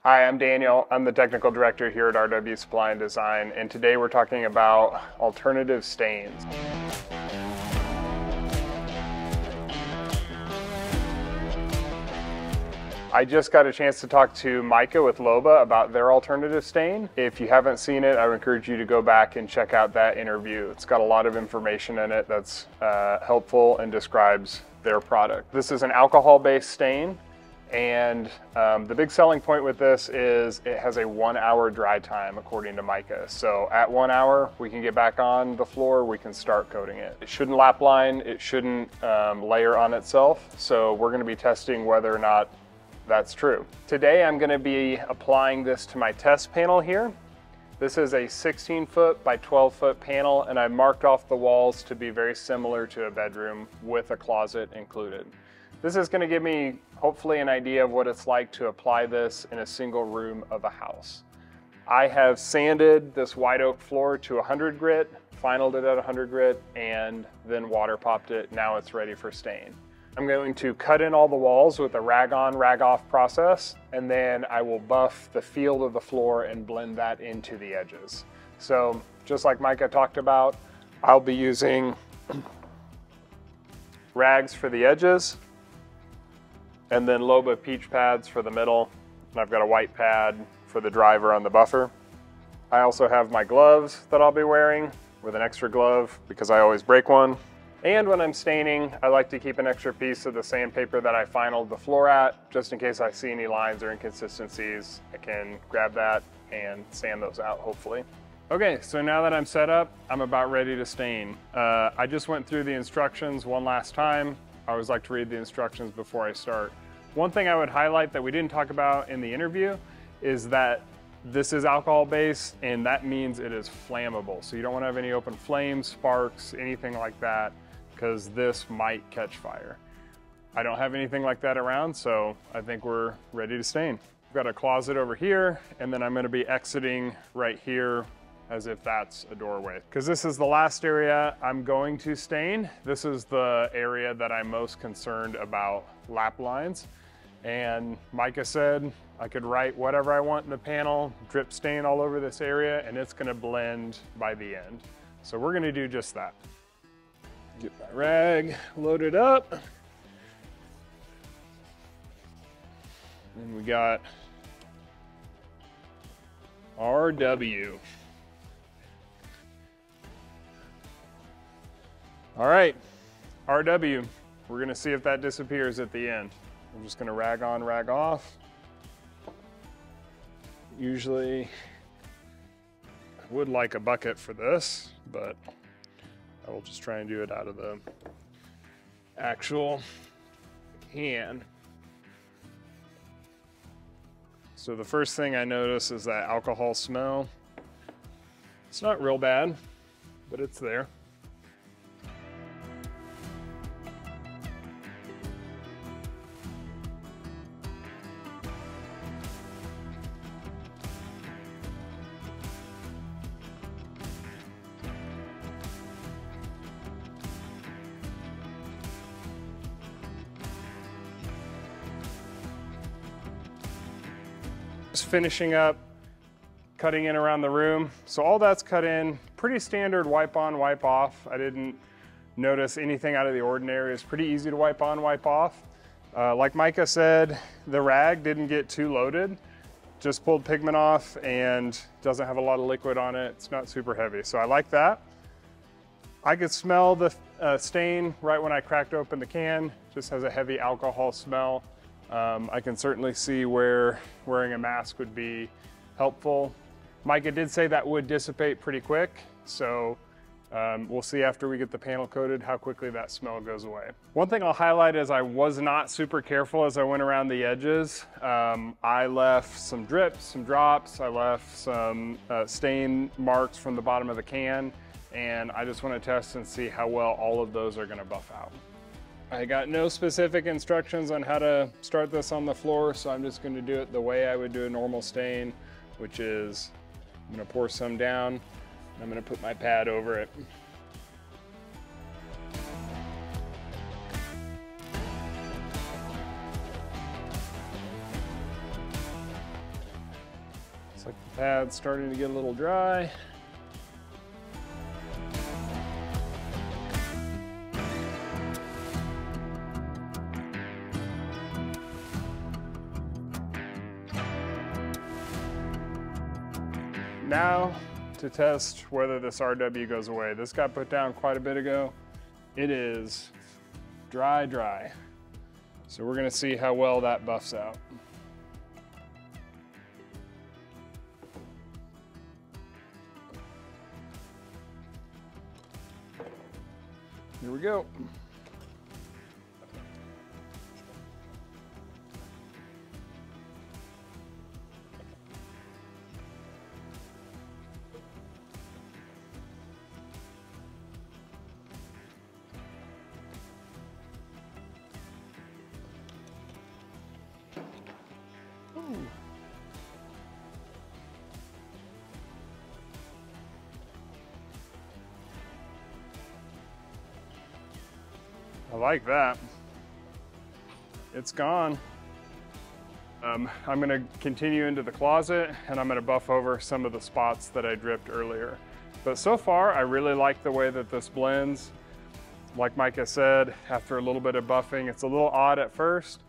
Hi, I'm Daniel. I'm the technical director here at RW Supply & Design, and today we're talking about alternative stains. I just got a chance to talk to Micah with Loba about their alternative stain. If you haven't seen it, I would encourage you to go back and check out that interview. It's got a lot of information in it that's helpful and describes their product. This is an alcohol-based stain. And the big selling point with this is it has a 1 hour dry time, according to Micah. So at 1 hour, we can get back on the floor, we can start coating it. It shouldn't lap line, it shouldn't layer on itself. So we're gonna be testing whether or not that's true. Today, I'm gonna be applying this to my test panel here. This is a 16-foot by 12-foot panel, and I marked off the walls to be very similar to a bedroom with a closet included. This is going to give me hopefully an idea of what it's like to apply this in a single room of a house. I have sanded this white oak floor to 100 grit, finaled it at 100 grit, and then water popped it. Now it's ready for stain. I'm going to cut in all the walls with a rag on, rag off process, and then I will buff the field of the floor and blend that into the edges. So just like Micah talked about, I'll be using rags for the edges, and then Loba peach pads for the middle. And I've got a white pad for the driver on the buffer. I also have my gloves that I'll be wearing with an extra glove because I always break one. And when I'm staining, I like to keep an extra piece of the sandpaper that I finaled the floor at, just in case I see any lines or inconsistencies. I can grab that and sand those out, hopefully. Okay, so now that I'm set up, I'm about ready to stain. I just went through the instructions one last time. I always like to read the instructions before I start. One thing I would highlight that we didn't talk about in the interview is that this is alcohol-based, and that means it is flammable. So you don't want to have any open flames, sparks, anything like that, because this might catch fire. I don't have anything like that around, so I think we're ready to stain. I've got a closet over here, and then I'm going to be exiting right here as if that's a doorway. Because this is the last area I'm going to stain. This is the area that I'm most concerned about lap lines. And Micah said I could write whatever I want in the panel, drip stain all over this area, and it's gonna blend by the end. So we're gonna do just that. Get my rag loaded up. And we got RW. All right, RW. We're gonna see if that disappears at the end. I'm just gonna rag on, rag off. Usually, I would like a bucket for this, but I will just try and do it out of the actual can. So the first thing I notice is that alcohol smell. It's not real bad, but it's there. Just finishing up, cutting in around the room. So all that's cut in, pretty standard wipe on, wipe off. I didn't notice anything out of the ordinary. It's pretty easy to wipe on, wipe off. Like Micah said, the rag didn't get too loaded. Just pulled pigment off and doesn't have a lot of liquid on it. It's not super heavy, so I like that. I could smell the stain right when I cracked open the can. Just has a heavy alcohol smell. I can certainly see where wearing a mask would be helpful. Micah did say that would dissipate pretty quick, so we'll see after we get the panel coated how quickly that smell goes away. One thing I'll highlight is I was not super careful as I went around the edges. I left some drips, some drops, I left some stain marks from the bottom of the can, and I just want to test and see how well all of those are going to buff out. I got no specific instructions on how to start this on the floor, so I'm just going to do it the way I would do a normal stain, which is I'm going to pour some down, and I'm going to put my pad over it. Looks like the pad's starting to get a little dry. Now to test whether this RW goes away. This got put down quite a bit ago. It is dry, dry. So we're gonna see how well that buffs out. Here we go. I like that. It's gone. I'm gonna continue into the closet and I'm gonna buff over some of the spots that I dripped earlier. But so far, I really like the way that this blends. Like Micah said, after a little bit of buffing, it's a little odd at first,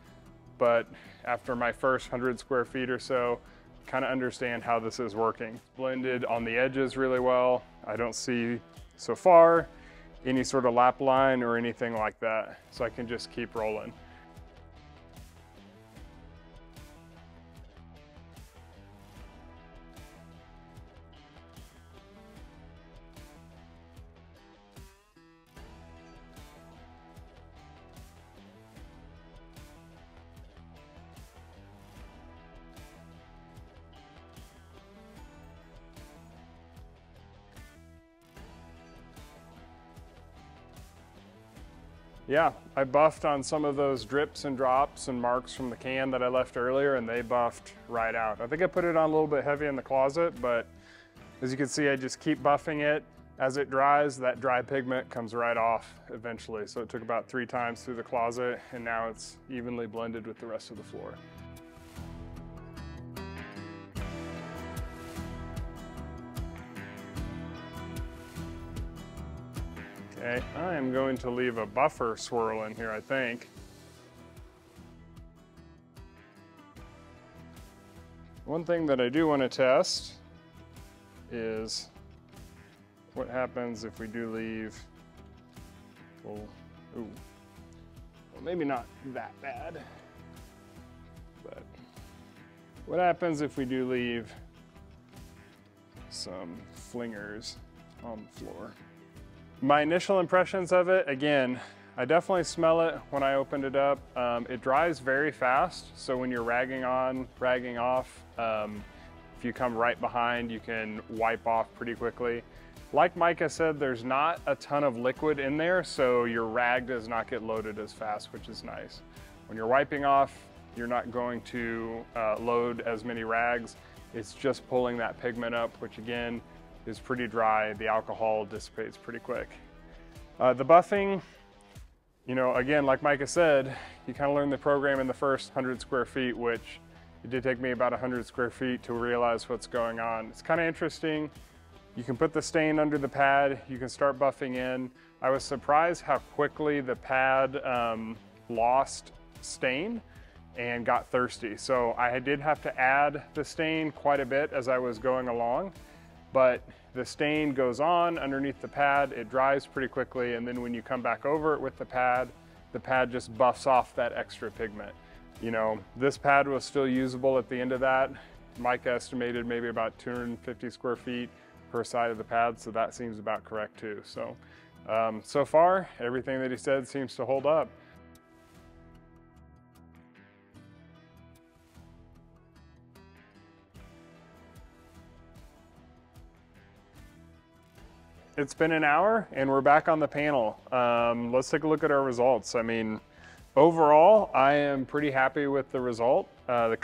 but after my first 100 square feet or so, kind of understand how this is working. Blended on the edges really well. I don't see so far any sort of lap line or anything like that. So I can just keep rolling. Yeah, I buffed on some of those drips and drops and marks from the can that I left earlier, and they buffed right out. I think I put it on a little bit heavy in the closet, but as you can see, I just keep buffing it. As it dries, that dry pigment comes right off eventually. So it took about 3 times through the closet, and now it's evenly blended with the rest of the floor. Okay, I am going to leave a buffer swirl in here, I think. One thing that I do want to test is what happens if we do leave, well, maybe not that bad, but what happens if we do leave some flingers on the floor? My initial impressions of it, again, I definitely smell it when I opened it up. It dries very fast, so when you're ragging on, ragging off, if you come right behind, you can wipe off pretty quickly. Like Micah said, there's not a ton of liquid in there, so your rag does not get loaded as fast, which is nice. When you're wiping off, you're not going to load as many rags. It's just pulling that pigment up, which again, is pretty dry. The alcohol dissipates pretty quick. The buffing, you know, again, like Micah said, you kind of learn the program in the first 100 square feet, which it did take me about 100 square feet to realize what's going on. It's kind of interesting. You can put the stain under the pad, you can start buffing in. I was surprised how quickly the pad lost stain and got thirsty. So I did have to add the stain quite a bit as I was going along. But the stain goes on underneath the pad, it dries pretty quickly, and then when you come back over it with the pad just buffs off that extra pigment. You know, this pad was still usable at the end of that. Mike estimated maybe about 250 square feet per side of the pad, so that seems about correct too. So, so far, everything that he said seems to hold up. It's been an hour and we're back on the panel. Let's take a look at our results. I mean, overall, I am pretty happy with the result. The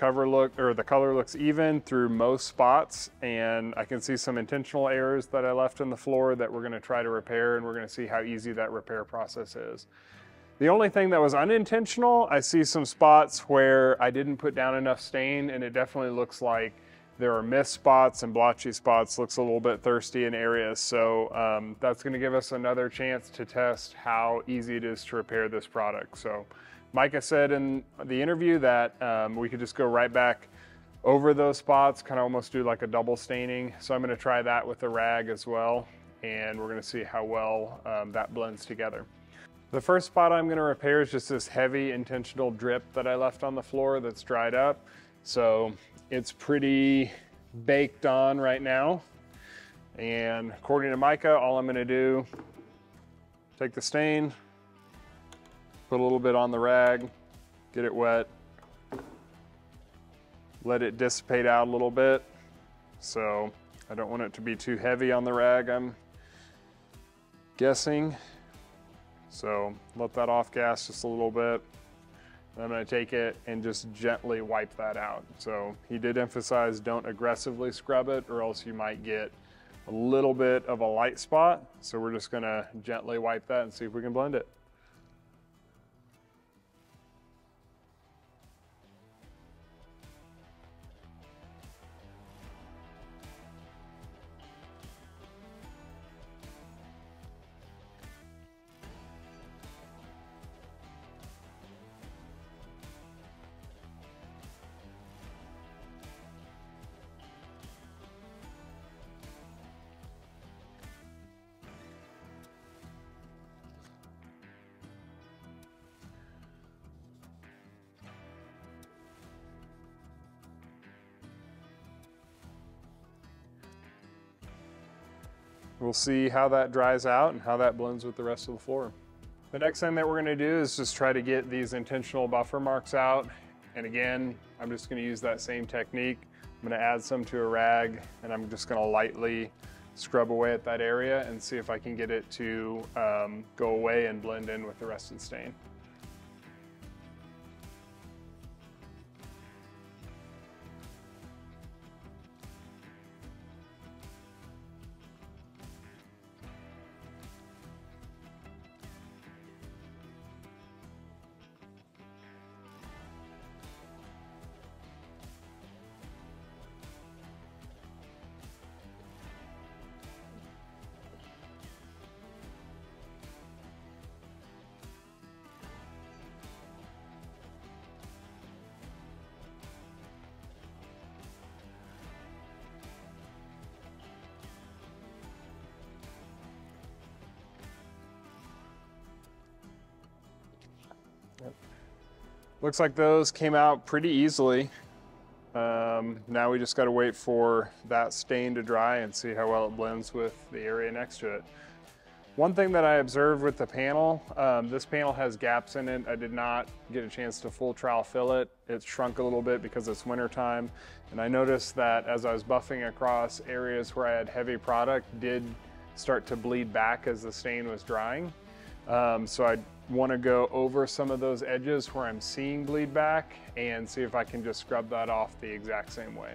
color looks even through most spots, and I can see some intentional errors that I left in the floor that we're gonna try to repair, and we're gonna see how easy that repair process is. The only thing that was unintentional, I see some spots where I didn't put down enough stain, and it definitely looks like there are mist spots and blotchy spots, looks a little bit thirsty in areas. So that's gonna give us another chance to test how easy it is to repair this product. So Micah said in the interview that we could just go right back over those spots, kind of almost do like a double staining. So I'm gonna try that with the rag as well, and we're gonna see how well that blends together. The first spot I'm gonna repair is just this heavy intentional drip that I left on the floor that's dried up. So it's pretty baked on right now. And according to Micah, all I'm gonna do, take the stain, put a little bit on the rag, get it wet, let it dissipate out a little bit. So I don't want it to be too heavy on the rag, I'm guessing. So let that off gas just a little bit. I'm gonna take it and just gently wipe that out. So he did emphasize don't aggressively scrub it or else you might get a little bit of a light spot. So we're just gonna gently wipe that and see if we can blend it. We'll see how that dries out and how that blends with the rest of the floor. The next thing that we're gonna do is just try to get these intentional buffer marks out. And again, I'm just gonna use that same technique. I'm gonna add some to a rag and I'm just gonna lightly scrub away at that area and see if I can get it to go away and blend in with the rest of the stain. Looks like those came out pretty easily. Now we just got to wait for that stain to dry and see how well it blends with the area next to it. One thing that I observed with the panel, this panel has gaps in it. I did not get a chance to full trowel fill it. It's shrunk a little bit because it's winter time. And I noticed that as I was buffing across areas where I had heavy product, did start to bleed back as the stain was drying. So I want to go over some of those edges where I'm seeing bleed back and see if I can just scrub that off the exact same way.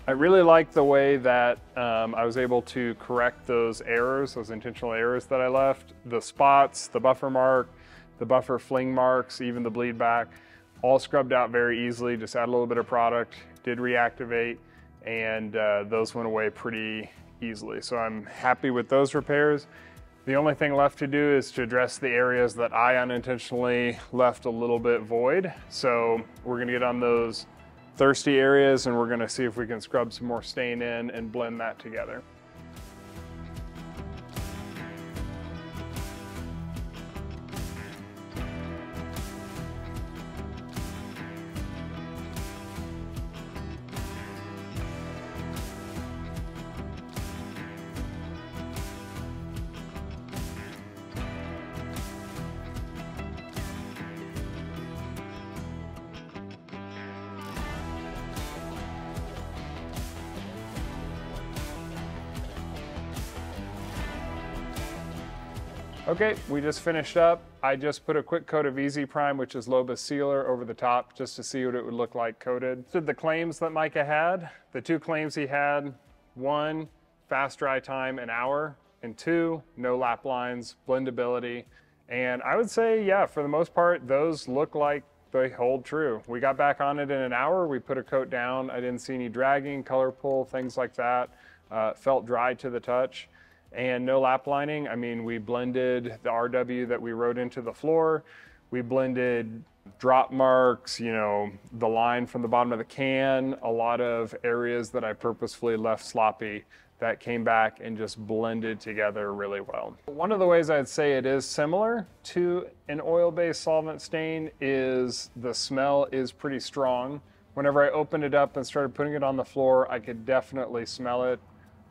I really like the way that I was able to correct those errors, those intentional errors that I left. The spots, the buffer mark, the buffer fling marks, even the bleed back, all scrubbed out very easily. Just add a little bit of product, did reactivate, and those went away pretty easily. So I'm happy with those repairs. The only thing left to do is to address the areas that I unintentionally left a little bit void. So we're gonna get on those thirsty areas and we're gonna see if we can scrub some more stain in and blend that together. Okay, we just finished up. I just put a quick coat of Easy Prime, which is Loba's sealer, over the top just to see what it would look like coated. Did the claims that Micah had. The two claims he had: 1, fast dry time, an hour, and 2, no lap lines, blendability. And I would say, yeah, for the most part, those look like they hold true. We got back on it in an hour. We put a coat down. I didn't see any dragging, color pull, things like that. Felt dry to the touch. And no lap lining. I mean, we blended the RW that we wrote into the floor. We blended drop marks, you know, the line from the bottom of the can, a lot of areas that I purposefully left sloppy that came back and just blended together really well. One of the ways I'd say it is similar to an oil-based solvent stain is the smell is pretty strong. Whenever I opened it up and started putting it on the floor, I could definitely smell it.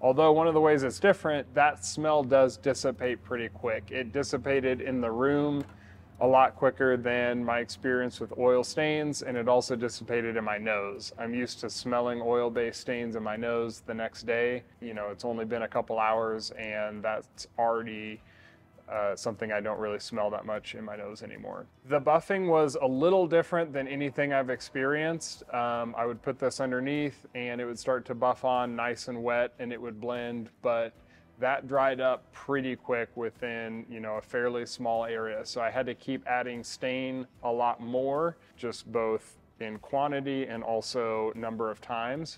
Although one of the ways it's different, that smell does dissipate pretty quick. It dissipated in the room a lot quicker than my experience with oil stains, and it also dissipated in my nose. I'm used to smelling oil-based stains in my nose the next day. You know, it's only been a couple hours, and that's already something I don't really smell that much in my nose anymore. The buffing was a little different than anything I've experienced. I would put this underneath and it would start to buff on nice and wet and it would blend, but that dried up pretty quick within, you know, a fairly small area. So I had to keep adding stain a lot more, just both in quantity and also number of times.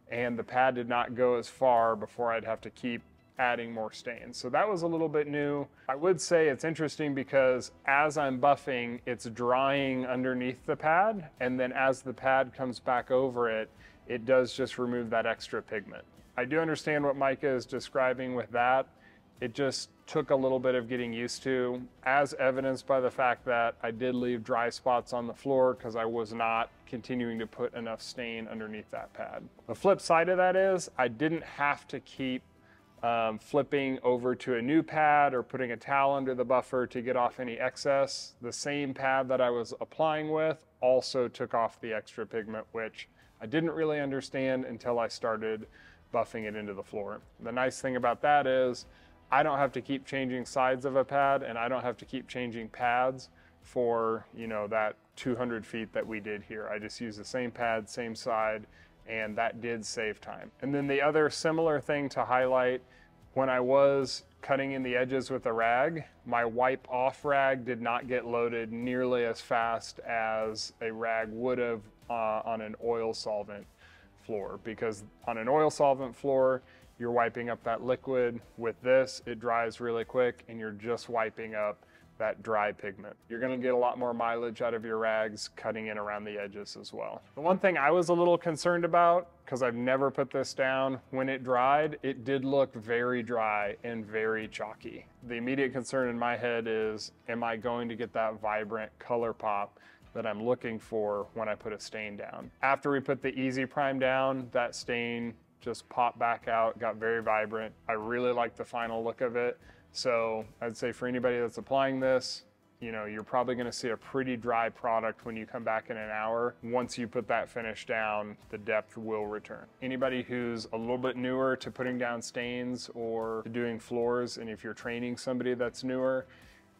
And the pad did not go as far before I'd have to keep adding more stains. So that was a little bit new. I would say it's interesting because as I'm buffing, it's drying underneath the pad, and then as the pad comes back over it, it does just remove that extra pigment. I do understand what Micah is describing with that. It just took a little bit of getting used to, as evidenced by the fact that I did leave dry spots on the floor because I was not continuing to put enough stain underneath that pad. The flip side of that is I didn't have to keep flipping over to a new pad or putting a towel under the buffer to get off any excess. The same pad that I was applying with also took off the extra pigment, which I didn't really understand until I started buffing it into the floor. The nice thing about that is I don't have to keep changing sides of a pad, and I don't have to keep changing pads for, you know, that 200 feet that we did here. I just use the same pad, same side, and that did save time. And then the other similar thing to highlight, when I was cutting in the edges with a rag, my wipe off rag did not get loaded nearly as fast as a rag would have on an oil solvent floor, because on an oil solvent floor, you're wiping up that liquid. With this, it dries really quick and you're just wiping up that dry pigment. You're gonna get a lot more mileage out of your rags cutting in around the edges as well. The one thing I was a little concerned about, because I've never put this down, when it dried, it did look very dry and very chalky. The immediate concern in my head is, am I going to get that vibrant color pop that I'm looking for when I put a stain down? After we put the Easy Prime down, that stain just popped back out, got very vibrant. I really like the final look of it. So I'd say for anybody that's applying this, you know, you're probably gonna see a pretty dry product when you come back in an hour. Once you put that finish down, the depth will return. Anybody who's a little bit newer to putting down stains or doing floors, and if you're training somebody that's newer,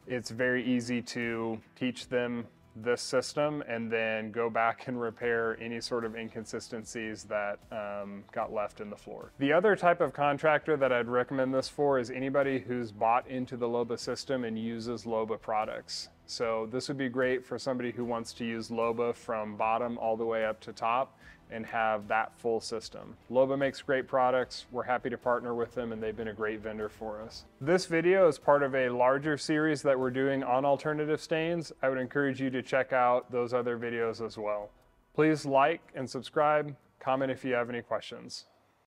it's very easy to teach them this system and then go back and repair any sort of inconsistencies that got left in the floor. The other type of contractor that I'd recommend this for is anybody who's bought into the Loba system and uses Loba products. So this would be great for somebody who wants to use Loba from bottom all the way up to top and have that full system. Loba makes great products. We're happy to partner with them, and they've been a great vendor for us. This video is part of a larger series that we're doing on alternative stains. I would encourage you to check out those other videos as well. Please like and subscribe, comment if you have any questions.